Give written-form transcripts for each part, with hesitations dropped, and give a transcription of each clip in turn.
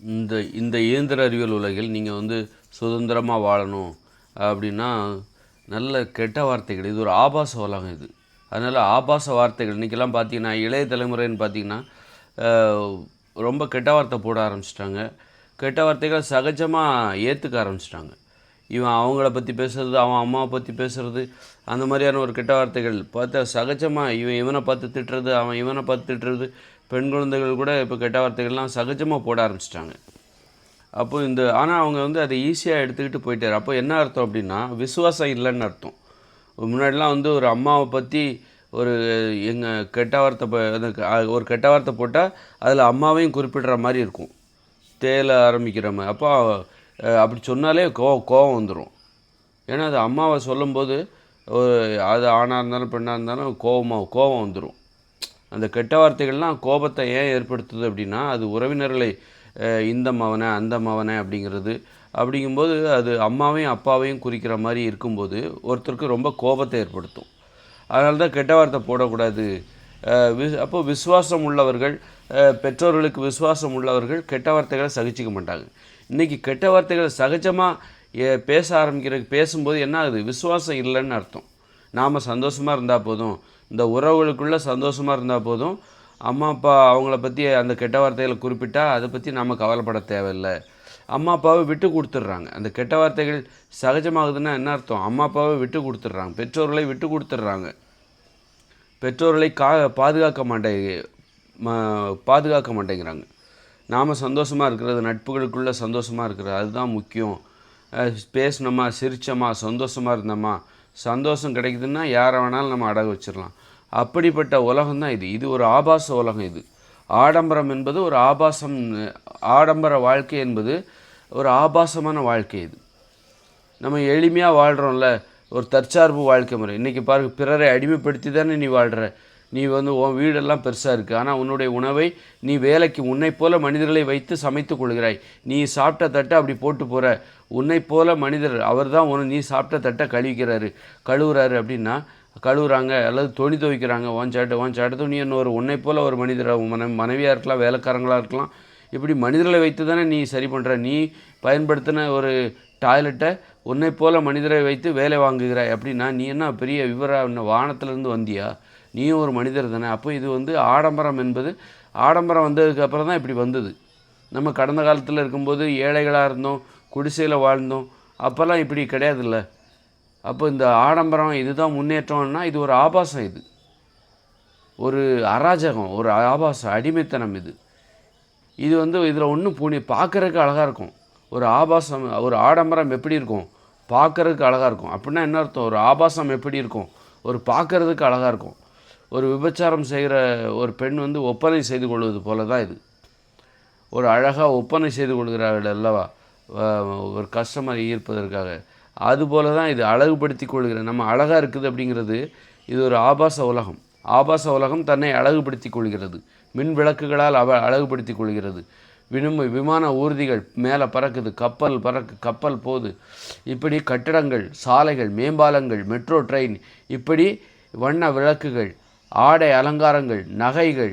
இந்த இந்த இயந்திர அறிவியல் உலகில் நீங்கள் வந்து சுதந்திரமாக வாழணும் அப்படின்னா நல்ல கெட்ட வார்த்தைகள், இது ஒரு ஆபாச உலகம் இது. அதனால் ஆபாச வார்த்தைகள் இன்றைக்கெல்லாம் பார்த்தீங்கன்னா, இளைய தலைமுறைன்னு பார்த்தீங்கன்னா ரொம்ப கெட்ட வார்த்தை போட ஆரம்பிச்சிட்டாங்க. கெட்ட வார்த்தைகள் சகஜமாக ஏற்றுக்க ஆரம்பிச்சிட்டாங்க. இவன் அவங்கள பற்றி பேசுகிறது, அவன் அம்மாவை பற்றி பேசுகிறது, அந்த மாதிரியான ஒரு கெட்ட வார்த்தைகள் பார்த்தா சகஜமாக இவனை பார்த்து திட்டுறது, அவன் இவனை பார்த்து திட்டுறது, பெண் குழந்தைகள் கூட இப்போ கெட்ட வார்த்தைகள்லாம் சகஜமாக போட ஆரம்பிச்சிட்டாங்க. அப்போ ஆனால் அவங்க வந்து அதை ஈஸியாக எடுத்துக்கிட்டு போயிட்டார். அப்போ என்ன அர்த்தம் அப்படின்னா, விசுவாசம் இல்லைன்னு அர்த்தம். முன்னாடிலாம் வந்து ஒரு அம்மாவை பற்றி ஒரு கெட்ட வார்த்தை ஒரு கெட்ட வார்த்தை போட்டால் அதில் அம்மாவையும் குறிப்பிடுற மாதிரி இருக்கும், தேல ஆரம்பிக்கிற மாதிரி. அப்போ அப்படி சொன்னாலே கோவம் வந்துடும். ஏன்னா அது அம்மாவை சொல்லும்போது அது ஆணாக இருந்தாலும் பெண்ணாக இருந்தாலும் கோபம் வந்துடும். அந்த கெட்ட வார்த்தைகள்லாம் கோபத்தை ஏன் ஏற்படுத்துது அப்படின்னா, அது உறவினர்களை இந்த மவனை அந்த மவனை அப்படிங்கும்போது அது அம்மாவையும் அப்பாவையும் குறிக்கிற மாதிரி இருக்கும்போது ஒருத்தருக்கு ரொம்ப கோபத்தை ஏற்படுத்தும். அதனால தான் கெட்ட வார்த்தை போடக்கூடாது. அப்போது விசுவாசம் உள்ளவர்கள், பெற்றோர்களுக்கு விசுவாசம் உள்ளவர்கள் கெட்ட வார்த்தைகளை சகிச்சிக்க மாட்டாங்க. இன்றைக்கி கெட்ட வார்த்தைகளை சகஜமாக பேசும்போது என்ன ஆகுது, விசுவாசம் இல்லைன்னு அர்த்தம். நாம் சந்தோஷமாக இருந்தால் போதும், இந்த உறவுகளுக்குள்ளே சந்தோஷமாக இருந்தால் போதும், அம்மா அப்பா அவங்கள பற்றி அந்த கெட்ட வார்த்தைகளை குறிப்பிட்டால் அதை பற்றி நாம் கவலைப்பட தேவையில்லை. அம்மா அப்பாவை விட்டு கொடுத்துட்றாங்க. அந்த கெட்ட வார்த்தைகள் சகஜமாகுதுன்னா என்ன அர்த்தம், அம்மா அப்பாவை விட்டு கொடுத்துட்றாங்க, பெற்றோர்களை விட்டு கொடுத்துட்றாங்க. பெற்றோர்களை பாதுகாக்க மாட்டேங்கிறாங்க. நாம் சந்தோஷமாக இருக்கிறது, நட்புகளுக்குள்ளே சந்தோஷமாக இருக்கிறது, அதுதான் முக்கியம். பேசினோமா, சிரித்தோமா, சந்தோஷமாக இருந்தோமா, சந்தோஷம் கிடைக்குதுன்னா யாரை வேணாலும் நம்ம அடகு வச்சிடலாம். அப்படிப்பட்ட உலகம்தான் இது. இது ஒரு ஆபாச உலகம். இது ஆடம்பரம் என்பது ஒரு ஆபாசம். ஆடம்பர வாழ்க்கை என்பது ஒரு ஆபாசமான வாழ்க்கை. இது நம்ம எளிமையாக வாழ்கிறோம்ல, ஒரு தற்சார்பு வாழ்க்கை முறை. இன்றைக்கி பாருங்க, பிறரை அடிமைப்படுத்தி தானே நீ வாழ்கிற. நீ வந்து உன் வீடெல்லாம் பெருசாக இருக்குது, ஆனால் உன்னுடைய உணவை நீ வேலைக்கு உன்னை போல மனிதர்களை வைத்து சமைத்து கொள்கிறாய். நீ சாப்பிட்ட தட்டை அப்படி போட்டு போகிற. உன்னை போல மனிதர் அவர் தான் நீ சாப்பிட்ட தட்டை கழுவுறாரு அப்படின்னா கழுவுறாங்க அல்லது துணி துவைக்கிறாங்க. உன் சாட்டை துணி இன்னொரு உன்னை போல் ஒரு மனிதர், மனைவியாக இருக்கலாம், வேலைக்காரங்களாக இருக்கலாம். இப்படி மனிதர்களை வைத்து தானே நீ சரி பண்ணுற. நீ பயன்படுத்தின ஒரு டாய்லெட்டை உன்னை போல் மனிதரை வைத்து வேலை வாங்குகிறாய் அப்படின்னா நீ என்ன பெரிய இன்னும் வானத்திலேருந்து வந்தியா? நீயும் ஒரு மனிதர் தானே. அப்போ இது வந்து ஆடம்பரம் என்பது, ஆடம்பரம் வந்ததுக்கப்புறம் தான் இப்படி வந்தது. நம்ம கடந்த காலத்தில் இருக்கும்போது ஏழைகளாக இருந்தோம், குடிசையில் வாழ்ந்தோம், அப்போல்லாம் இப்படி கிடையாதுல்ல. அப்போ இந்த ஆடம்பரம் இதுதான் முன்னேற்றம்னா இது ஒரு ஆபாசம். இது ஒரு அராஜகம், ஒரு ஆபாசம், அடிமைத்தனம். இது வந்து இதில் ஒன்றும் பார்க்குறதுக்கு அழகாக இருக்கும். ஒரு ஆபாசம், ஒரு ஆடம்பரம் எப்படி இருக்கும், பார்க்குறதுக்கு அழகாக இருக்கும். அப்படின்னா என்ன அர்த்தம், ஒரு ஆபாசம் எப்படி இருக்கும், ஒரு பார்க்குறதுக்கு அழகாக இருக்கும். ஒரு விபச்சாரம் செய்கிற ஒரு பெண் வந்து ஒப்பனை செய்து கொள்வது போல தான் இது. ஒரு அழகாக ஒப்பனை செய்து கொள்கிறார்கள் அல்லவா, ஒரு கஸ்டமரை ஈர்ப்பதற்காக. அதுபோல தான் இது அழகுபடுத்தி கொள்கிற. நம்ம அழகாக இருக்குது அப்படிங்கிறது இது ஒரு ஆபாச உலகம். ஆபாச உலகம் தன்னை அழகுபடுத்தி கொள்கிறது. மின் விளக்குகளால் அழகுபடுத்தி கொள்கிறது. விமான ஊர்திகள் மேலே பறக்குது, கப்பல் போகுது. இப்படி கட்டடங்கள், சாலைகள், மேம்பாலங்கள், மெட்ரோ ட்ரெயின், இப்படி வண்ண விளக்குகள், ஆடை அலங்காரங்கள், நகைகள்,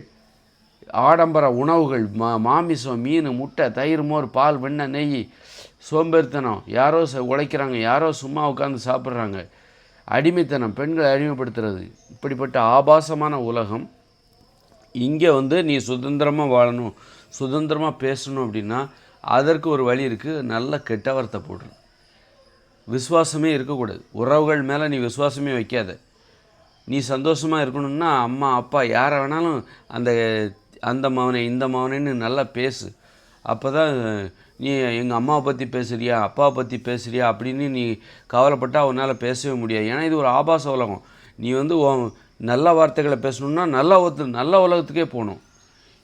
ஆடம்பர உணவுகள், மாமிசம், மீன், முட்டை, தயிர், மோர், பால், வெண்ணெய், நெய், சோம்பேறித்தனம், யாரோ உழைக்கிறாங்க, யாரோ சும்மா உட்காந்து சாப்பிட்றாங்க, அடிமைத்தனம், பெண்களை அடிமைப்படுத்துறது, இப்படிப்பட்ட ஆபாசமான உலகம். இங்கே வந்து நீ சுதந்திரமாக வாழணும், சுதந்திரமாக பேசணும் அப்படின்னா அதற்கு ஒரு வழி இருக்குது. நல்ல கெட்ட வார்த்தை போடுறது. விசுவாசமே இருக்கக்கூடாது. உறவுகள் மேலே நீ விசுவாசமே வைக்காத. நீ சந்தோஷமாக இருக்கணும்னா அம்மா அப்பா யாரை வேணாலும் அந்த மவனை இந்த மவனைன்னு நல்லா பேசு. அப்போ தான் நீ எங்கள் அம்மாவை பற்றி பேசுகிறியா, அப்பாவை பற்றி பேசுகிறியா அப்படின்னு நீ கவலைப்பட்டால் அவனால் பேசவே முடியாது. ஏன்னா இது ஒரு ஆபாச உலகம். நீ வந்து நல்ல வார்த்தைகளை பேசணுன்னா நல்ல உலகத்துக்கே போகணும்.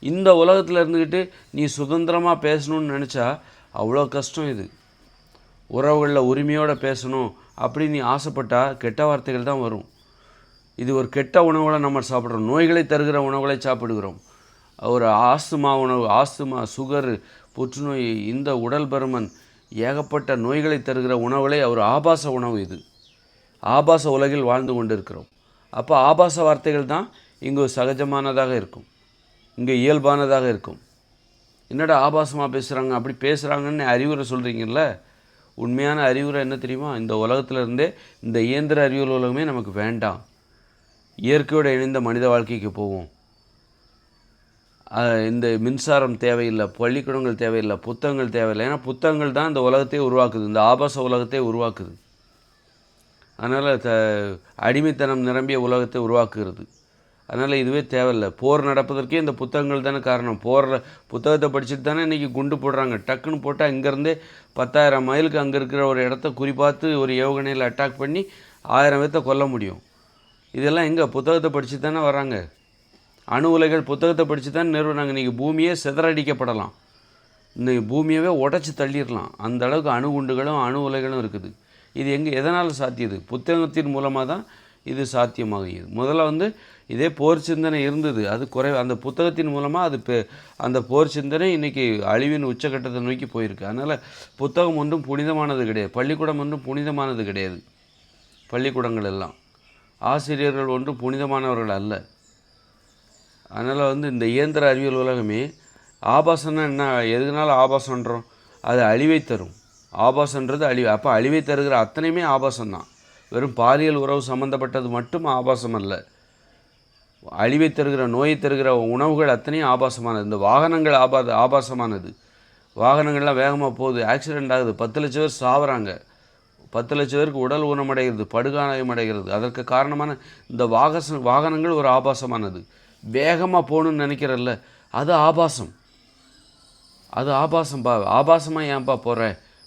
இந்த உலகத்தில் இருந்துக்கிட்டு நீ சுதந்திரமாக பேசணும்னு நினச்சா அவ்வளோ கஷ்டம். இது உறவுகளில் உரிமையோடு பேசணும் அப்படி நீ ஆசைப்பட்டால் கெட்ட வார்த்தைகள் தான் வரும். இது ஒரு கெட்ட உணவுகளை நம்ம சாப்பிட்றோம். நோய்களை தருகிற உணவுகளை சாப்பிடுகிறோம். ஒரு ஆஸ்துமா உணவு, சுகர், புற்றுநோய், இந்த உடல் பருமன், ஏகப்பட்ட நோய்களை தருகிற உணவுகளை ஒரு ஆபாச உணவு. இது ஆபாச உலகில் வாழ்ந்து கொண்டு இருக்கிறோம். அப்போ ஆபாச வார்த்தைகள் தான் இங்கு சகஜமானதாக இருக்கும், இங்கே இயல்பானதாக இருக்கும். என்னடா ஆபாசமாக பேசுகிறாங்க, அப்படி பேசுகிறாங்கன்னு அறிவுரை சொல்கிறீங்கல்ல, உண்மையான அறிவுரை என்ன தெரியுமா? இந்த உலகத்தில் இருந்தே இந்த இயந்திர அறிவியல் உலகமே நமக்கு வேண்டாம், இயற்கையோடு இணைந்த மனித வாழ்க்கைக்கு போவோம். இந்த மின்சாரம் தேவையில்லை, பள்ளிக்கூடங்கள் தேவையில்லை, புத்தகங்கள் தேவையில்லை. ஏன்னா புத்தகங்கள் தான் இந்த உலகத்தையே உருவாக்குது, இந்த ஆபாச உலகத்தை உருவாக்குது. அதனால் அடிமைத்தனம் நிரம்பிய உலகத்தை உருவாக்குகிறது. அதனால் இதுவே தேவையில்லை. போர் நடப்பதற்கே இந்த புத்தகங்கள் தானே காரணம். புத்தகத்தை படிச்சுட்டு தானே இன்றைக்கி குண்டு போடுறாங்க. டக்குன்னு போட்டால் இங்கேருந்தே 10,000 மைலுக்கு அங்கே இருக்கிற ஒரு இடத்த குறிப்பாத்து ஒரு ஏவுகணையில் அட்டாக் பண்ணி 1000 பேர்த்த கொல்ல முடியும். இதெல்லாம் எங்கே? புத்தகத்தை படித்து தானே வராங்க. அணு உலைகள் புத்தகத்தை படித்து தான் நிறுவனாங்க. இன்றைக்கி பூமியே சிதறடிக்கப்படலாம், இன்றைக்கி பூமியவே உடச்சி தள்ளிடலாம். அந்த அளவுக்கு அணு குண்டுகளும் அணு உலைகளும் இருக்குது. இது எதனால் சாத்தியது? புத்தகத்தின் மூலமாக தான் இது சாத்தியமாகியது. முதல்ல இதே போர் சிந்தனை இருந்தது, அது அந்த புத்தகத்தின் மூலமாக அந்த போர் சிந்தனை இன்றைக்கி அழிவின் உச்சக்கட்டத்தை நோக்கி போயிருக்கு. அதனால் புத்தகம் ஒன்றும் புனிதமானது கிடையாது, பள்ளிக்கூடம் ஒன்றும் புனிதமானது கிடையாது. பள்ளிக்கூடங்கள் எல்லாம் ஆசிரியர்கள் ஒன்றும் புனிதமானவர்கள் அல்ல. அதனால் இந்த இயந்திர அறிவியல் உலகமே ஆபாசம்னா என்ன? எதுனாலும் ஆபாசன்றோம், அது அழிவை தரும். ஆபாசன்றது அழிவு. அப்போ அழிவை தருகிற அத்தனையுமே ஆபாசம்தான். வெறும் பாலியல் உறவு சம்மந்தப்பட்டது மட்டும் ஆபாசம் அல்ல. அழிவை தருகிற, நோயை தருகிற உணவுகள் அத்தனையும் ஆபாசமானது. இந்த வாகனங்கள் ஆபாசமானது. வாகனங்கள்லாம் வேகமாக போகுது, ஆக்சிடெண்ட் ஆகுது, 10 லட்சம் பேர் சாவுறாங்க, 10 லட்சம் பேருக்கு உடல் ஊனமடைகிறது, படுகாயம் அடைகிறது. அதற்கு காரணமான இந்த வாகனங்கள் ஒரு ஆபாசமானது. வேகமாக போகணுன்னு நினைக்கிறல்ல, அது ஆபாசம். அது ஆபாசம்பா. ஆபாசமாக ஏன்பா போகிற?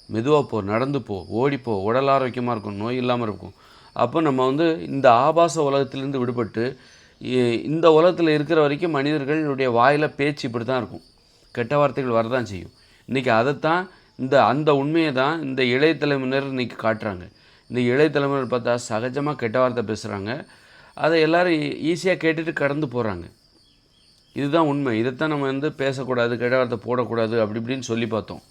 மெதுவாக போ, நடந்து போ, ஓடிப்போ, உடல் ஆரோக்கியமாக இருக்கும், நோய் இல்லாமல் இருக்கும். அப்போ நம்ம இந்த ஆபாச உலகத்திலேருந்து விடுபட்டு இந்த உலகத்தில் இருக்கிற வரைக்கும் மனிதர்களுடைய வாயில் பேச்சு இப்படி தான் இருக்கும், கெட்ட வார்த்தைகள் வரதான் செய்யும். இன்றைக்கி அதைத்தான் அந்த உண்மையை தான் இந்த இளைய தலைமுறையினர் இன்றைக்கி காட்டுறாங்க. இந்த இளைய தலைமுறையில் பார்த்தா சகஜமாக கெட்ட வார்த்தை பேசுகிறாங்க, அதை எல்லோரும் ஈஸியாக கேட்டுட்டு கடந்து போகிறாங்க. இதுதான் உண்மை. இதைத்தான் நம்ம பேசக்கூடாது, கெட்ட வார்த்தை போடக்கூடாது அப்படி இப்படின்னு சொல்லி பார்த்தோம்.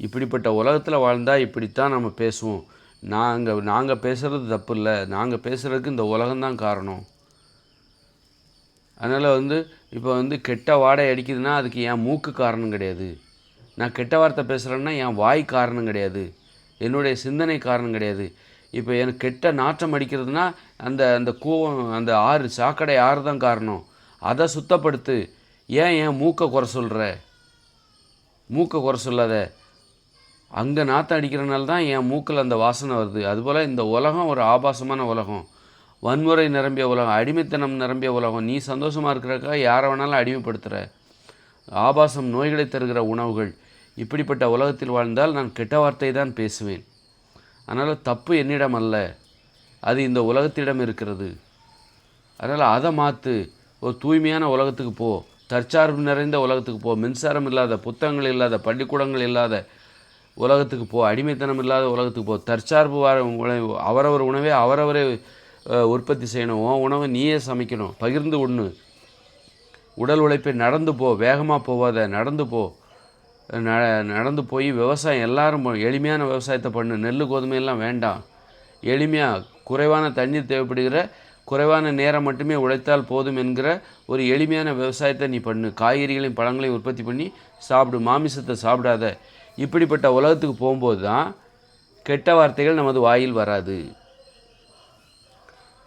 இப்படிப்பட்ட உலகத்தில் வாழ்ந்தால் இப்படித்தான் நம்ம பேசுவோம். நாங்கள் பேசுகிறது தப்பு இல்லை, நாங்கள் பேசுகிறதுக்கு இந்த உலகம்தான் காரணம். அதனால் இப்போ கெட்ட வாடை அடிக்குதுன்னா அதுக்கு என் மூக்கு காரணம் கிடையாது. நான் கெட்ட வார்த்தை பேசுகிறேன்னா என் வாய் காரணம் கிடையாது, என்னுடைய சிந்தனை காரணம் கிடையாது. இப்போ எனக்கு கெட்ட நாற்றம் அடிக்கிறதுனா அந்த கூவம், அந்த ஆறு, சாக்கடை ஆறு தான் காரணம். அதை சுத்தப்படுத்து. ஏன் மூக்கை குறை சொல்கிற? மூக்கை குறை சொல்லாத. அங்கே நாற்றம் அடிக்கிறனால தான் என் மூக்கில் அந்த வாசனை வருது. அதுபோல் இந்த உலகம் ஒரு ஆபாசமான உலகம், வன்முறை நிரம்பிய உலகம், அடிமைத்தனம் நிரம்பிய உலகம். நீ சந்தோஷமாக இருக்கிறக்காக யாரை வேணாலும் அடிமைப்படுத்துகிற. ஆபாசம் நோய்களை தருகிற உணவுகள். இப்படிப்பட்ட உலகத்தில் வாழ்ந்தால் நான் கெட்ட வார்த்தை தான் பேசுவேன். அதனால் தப்பு என்னிடம் அல்ல, அது இந்த உலகத்திடம் இருக்கிறது. அதனால் அதை மாற்று. ஒரு தூய்மையான உலகத்துக்கு போ, தற்சார்பு நிறைந்த உலகத்துக்கு போ, மின்சாரம் இல்லாத, புத்தகங்கள் இல்லாத, பள்ளிக்கூடங்கள் இல்லாத உலகத்துக்கு போ, அடிமைத்தனம் இல்லாத உலகத்துக்கு போ. தற்சார்பு அவரவர் உணவை அவரவரே உற்பத்தி செய்யணும். உணவை நீயே சமைக்கணும், பகிர்ந்து உண்ணு. உடல் உழைப்பை நடந்து போ, வேகமாக போவாத, நடந்து போ. நடந்து போய் விவசாயம் எல்லாரும் எளிமையான விவசாயத்தை பண்ணு. நெல் கோதுமையெல்லாம் வேண்டாம், எளிமையாக குறைவான தண்ணீர் தேவைப்படுகிற, குறைவான நேரம் மட்டுமே உழைத்தால் போதும் என்கிற ஒரு எளிமையான விவசாயத்தை நீ பண்ணு. காய்கறிகளையும் பழங்களையும் உற்பத்தி பண்ணி சாப்பிடு, மாமிசத்தை சாப்பிடாத. இப்படிப்பட்ட உலகத்துக்கு போகும்போது தான் கெட்ட வார்த்தைகள் நமது வாயில் வராது.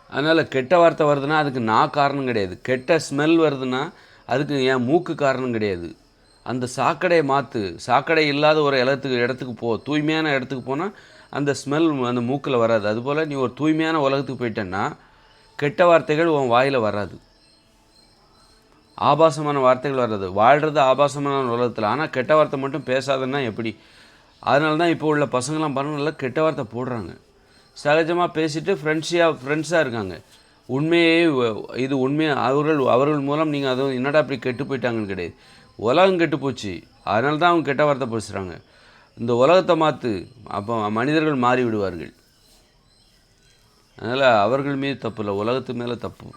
அதனால் கெட்ட வார்த்தை வருதுன்னா அதுக்கு நான் காரணம் கிடையாது. கெட்ட ஸ்மெல் வருதுன்னா அதுக்கு என் மூக்கு காரணம் கிடையாது. அந்த சாக்கடையை மாற்று. சாக்கடை இல்லாத ஒரு இடத்துக்கு போ, தூய்மையான இடத்துக்கு போனால் அந்த ஸ்மெல் அந்த மூக்கில் வராது. அதுபோல் நீ ஒரு தூய்மையான உலகத்துக்கு போயிட்டேன்னா கெட்ட வார்த்தைகள் உன் வாயில் வராது, ஆபாசமான வார்த்தைகள் வராது. வாழ்கிறது ஆபாசமான உலகத்தில். ஆனால் கெட்ட வார்த்தை மட்டும் பேசாதுன்னா எப்படி? அதனால தான் இப்போ உள்ள பசங்களாம் பாருங்கள், நல்லா கெட்ட வார்த்தை போடுறாங்க. சகஜமாக பேசிவிட்டு ஃப்ரெண்ட்ஸாக இருக்காங்க. இது உண்மையாக அவர்கள் மூலம் நீங்கள் அதுவும் என்னடா அப்படி கெட்டு போயிட்டாங்கன்னு கிடையாது. உலகம் கெட்டு போச்சு, அதனால தான் அவங்க கெட்ட வார்த்தை பேசுகிறாங்க. இந்த உலகத்தை மாற்று, அப்போ மனிதர்கள் மாறி விடுவார்கள். அதனால் அவர்கள் மீது தப்பு இல்லை, உலகத்து மேலே தப்பு.